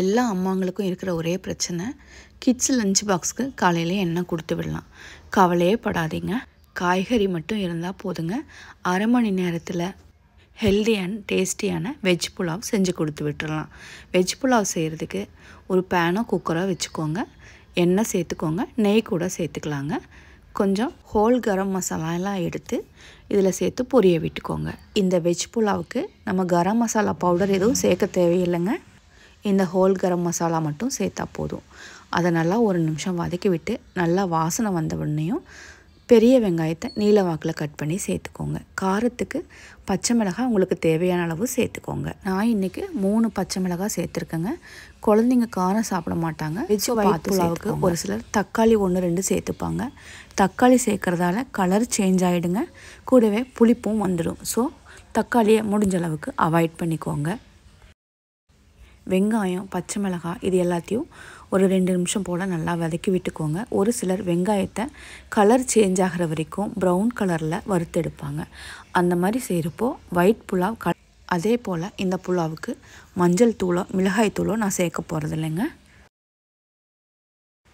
எல்லா அம்மாங்களுக்கும் இருக்கிற ஒரே பிரச்சனை, கிட்ஸ் லஞ்ச் பாக்ஸ்க்கு காலையிலே எண்ணெய் கொடுத்து விடலாம். கவலையே படாதீங்க, காய்கறி மட்டும் இருந்தால் போதுங்க. அரை மணி நேரத்தில் ஹெல்தி அண்ட் டேஸ்டியான வெஜ் புலாவ் செஞ்சு கொடுத்து விட்டுறலாம். வெஜ் புலாவ் செய்கிறதுக்கு ஒரு பேனோ குக்கரோ வச்சுக்கோங்க. எண்ணெய் சேர்த்துக்கோங்க, நெய் கூட சேர்த்துக்கலாங்க. கொஞ்சம் ஹோல் கரம் மசாலாலாம் எடுத்து இதில் சேர்த்து பொரிய விட்டுக்கோங்க. இந்த வெஜ் புலாவுக்கு நம்ம கரம் மசாலா பவுடர் எதுவும் சேர்க்க தேவையில்லைங்க. இந்த ஹோல் கரம் மசாலா மட்டும் சேர்த்தா போதும். அதை நல்லா ஒரு நிமிஷம் வதக்கி விட்டு நல்லா வாசனை வந்த உடனேயும் பெரிய வெங்காயத்தை நீல வாக்கில் கட் பண்ணி சேர்த்துக்கோங்க. காரத்துக்கு பச்சை மிளகாய் உங்களுக்கு தேவையான அளவு சேர்த்துக்கோங்க. நான் இன்றைக்கி 3 பச்சை மிளகாய் சேர்த்துருக்கேங்க. குழந்தைங்க காரம் சாப்பிட மாட்டாங்க. வெஜ் புலாவுக்கு ஒரு சிலர் தக்காளி 1-2 சேர்த்துப்பாங்க. தக்காளி சேர்க்குறதால கலர் சேஞ்ச் ஆகிடுங்க, கூடவே புளிப்பும் வந்துடும். ஸோ தக்காளியை முடிஞ்ச அளவுக்கு அவாய்ட் பண்ணிக்கோங்க. வெங்காயம், பச்சை மிளகாய் இது எல்லாத்தையும் ஒரு 2 நிமிஷம் போல் நல்லா வதக்கி விட்டுக்கோங்க. ஒரு சிலர் வெங்காயத்தை கலர் சேஞ்ச் ஆகிற வரைக்கும் ப்ரௌன் கலரில் வறுத்தெடுப்பாங்க. அந்த மாதிரி செய்கிறப்போ ஒயிட் புலாவ் அதே போல் இந்த புலாவுக்கு மஞ்சள் தூளோ மிளகாய் தூளோ நான் சேர்க்க போகிறது இல்லைங்க.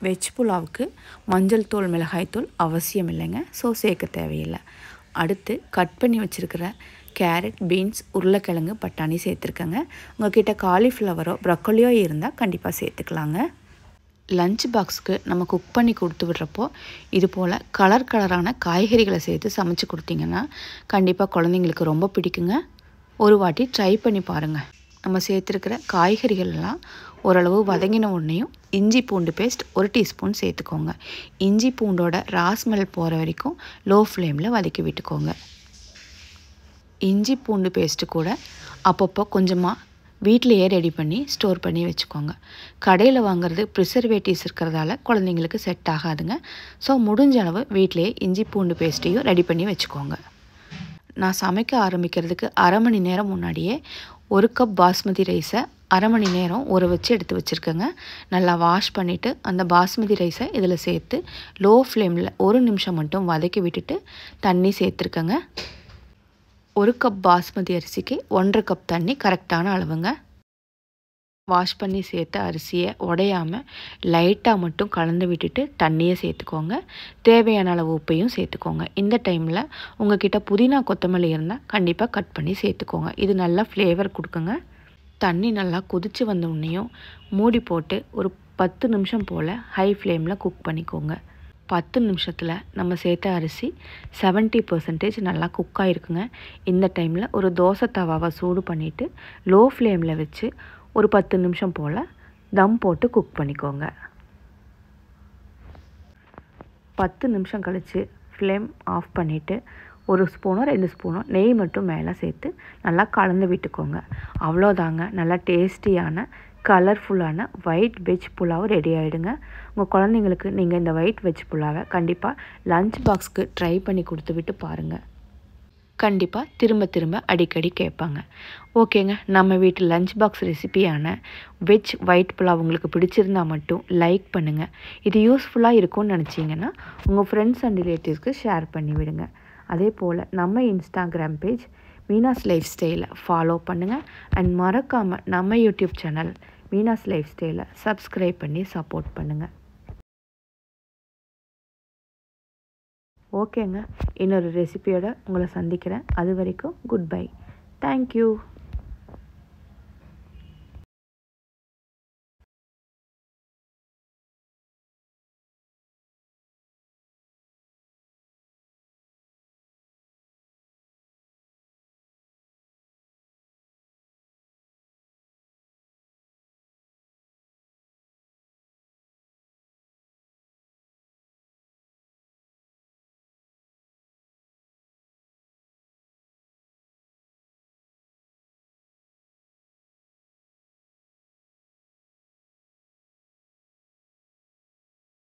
வெஜ் புலாவுக்கு மஞ்சள் தூள் மிளகாய் தூள் அவசியம் இல்லைங்க. ஸோ சேர்க்க தேவையில்லை. அடுத்து கட் பண்ணி வச்சுருக்கிற கேரட், பீன்ஸ், உருளைக்கிழங்கு, பட்டாணி சேர்த்துருக்கேங்க. உங்கள்கிட்ட காலிஃப்ளவரோ ப்ரொக்கோலியோ இருந்தால் கண்டிப்பாக சேர்த்துக்கலாங்க. லஞ்ச் பாக்ஸுக்கு நம்ம குக் பண்ணி கொடுத்து விடுறப்போ இது போல் கலரான காய்கறிகளை சேர்த்து சமைச்சு கொடுத்தீங்கன்னா கண்டிப்பாக குழந்தைங்களுக்கு ரொம்ப பிடிக்குங்க. ஒரு வாட்டி ட்ரை பண்ணி பாருங்கள். நம்ம சேர்த்துருக்கிற காய்கறிகள் எல்லாம் ஓரளவு வதங்கின உடனேயும் இஞ்சி பூண்டு பேஸ்ட் 1 டீஸ்பூன் சேர்த்துக்கோங்க. இஞ்சி பூண்டோட ராஸ்மெல் போகிற வரைக்கும் லோ ஃப்ளேமில் வதக்கி விட்டுக்கோங்க. இஞ்சி பூண்டு பேஸ்ட்டு கூட அப்பப்போ கொஞ்சமாக வீட்டிலையே ரெடி பண்ணி ஸ்டோர் பண்ணி வச்சுக்கோங்க. கடையில் வாங்குறது ப்ரிசர்வேட்டிவ்ஸ் இருக்கிறதால குழந்தைங்களுக்கு செட் ஆகாதுங்க. ஸோ முடிஞ்ச அளவு வீட்டிலையே இஞ்சி பூண்டு பேஸ்ட்டையும் ரெடி பண்ணி வச்சுக்கோங்க. நான் சமைக்க ஆரம்பிக்கிறதுக்கு அரை மணி நேரம் முன்னாடியே 1 கப் பாஸ்மதி ரைஸை அரை மணி நேரம் ஊற வச்சு எடுத்து வச்சுருக்கேங்க. நல்லா வாஷ் பண்ணிவிட்டு அந்த பாஸ்மதி ரைஸை இதில் சேர்த்து லோ ஃப்ளேமில் 1 நிமிஷம் மட்டும் வதக்கி விட்டுட்டு தண்ணி சேர்த்துருக்கேங்க. 1 கப் பாஸ்மதி அரிசிக்கு 1.5 கப் தண்ணி கரெக்டான அளவுங்க. வாஷ் பண்ணி சேர்த்த அரிசியை உடையாமல் லைட்டாக மட்டும் கலந்து விட்டுட்டு தண்ணியை சேர்த்துக்கோங்க. தேவையான அளவு உப்பையும் சேர்த்துக்கோங்க. இந்த டைமில் உங்கள்கிட்ட புதினா கொத்தமல்லி இருந்தால் கண்டிப்பாக கட் பண்ணி சேர்த்துக்கோங்க. இது நல்லா ஃப்ளேவர் கொடுக்குங்க. தண்ணி நல்லா கொதித்து வந்த உடனேயும் மூடி போட்டு ஒரு 10 நிமிஷம் போல் ஹை ஃப்ளேமில் குக் பண்ணிக்கோங்க. 10 நிமிஷத்தில் நம்ம சேர்த்த அரிசி 70% நல்லா குக் ஆகிருக்குங்க. இந்த டைமில் ஒரு தோசை தவாவை சூடு பண்ணிவிட்டு லோ ஃப்ளேமில் வச்சு ஒரு 10 நிமிஷம் போல் தம் போட்டு குக் பண்ணிக்கோங்க. 10 நிமிஷம் கழித்து ஃப்ளேம் ஆஃப் பண்ணிவிட்டு 1 ஸ்பூனோ 2 ஸ்பூனோ நெய் மட்டும் மேலே சேர்த்து நல்லா கலந்து விட்டுக்கோங்க. அவ்வளோதாங்க, நல்லா டேஸ்டியான கலர்ஃபுல்லான ஒயிட் வெஜ் புலாவ் ரெடி ஆகிடுங்க. உங்கள் குழந்தைங்களுக்கு நீங்கள் இந்த ஒயிட் வெஜ் புலாவை கண்டிப்பாக லஞ்ச் பாக்ஸ்க்கு ட்ரை பண்ணி கொடுத்து விட்டு பாருங்கள். கண்டிப்பாக திரும்ப அடிக்கடி கேட்பாங்க. ஓகேங்க, நம்ம வீட்டு லஞ்ச் பாக்ஸ் ரெசிபியான வெஜ் ஒயிட் புலாவ் உங்களுக்கு பிடிச்சிருந்தா மட்டும் லைக் பண்ணுங்கள். இது யூஸ்ஃபுல்லாக இருக்கும்னு நினச்சிங்கன்னா உங்கள் ஃப்ரெண்ட்ஸ் அண்ட் ரிலேட்டிவ்ஸ்க்கு ஷேர் பண்ணி விடுங்க. அதே போல் நம்ம இன்ஸ்டாகிராம் பேஜ் மீனாஸ் லைஃப் ஸ்டைலை ஃபாலோ பண்ணுங்கள். அண்ட் மறக்காமல் நம்ம யூடியூப் சேனல் மீனாஸ் லைஃப் ஸ்டைலை சப்ஸ்கிரைப் பண்ணி சப்போர்ட் பண்ணுங்கள். ஓகேங்க, இன்னொரு ரெசிபியோட உங்களை சந்திக்கிறேன். அது வரைக்கும் குட் பை. தேங்க்யூ.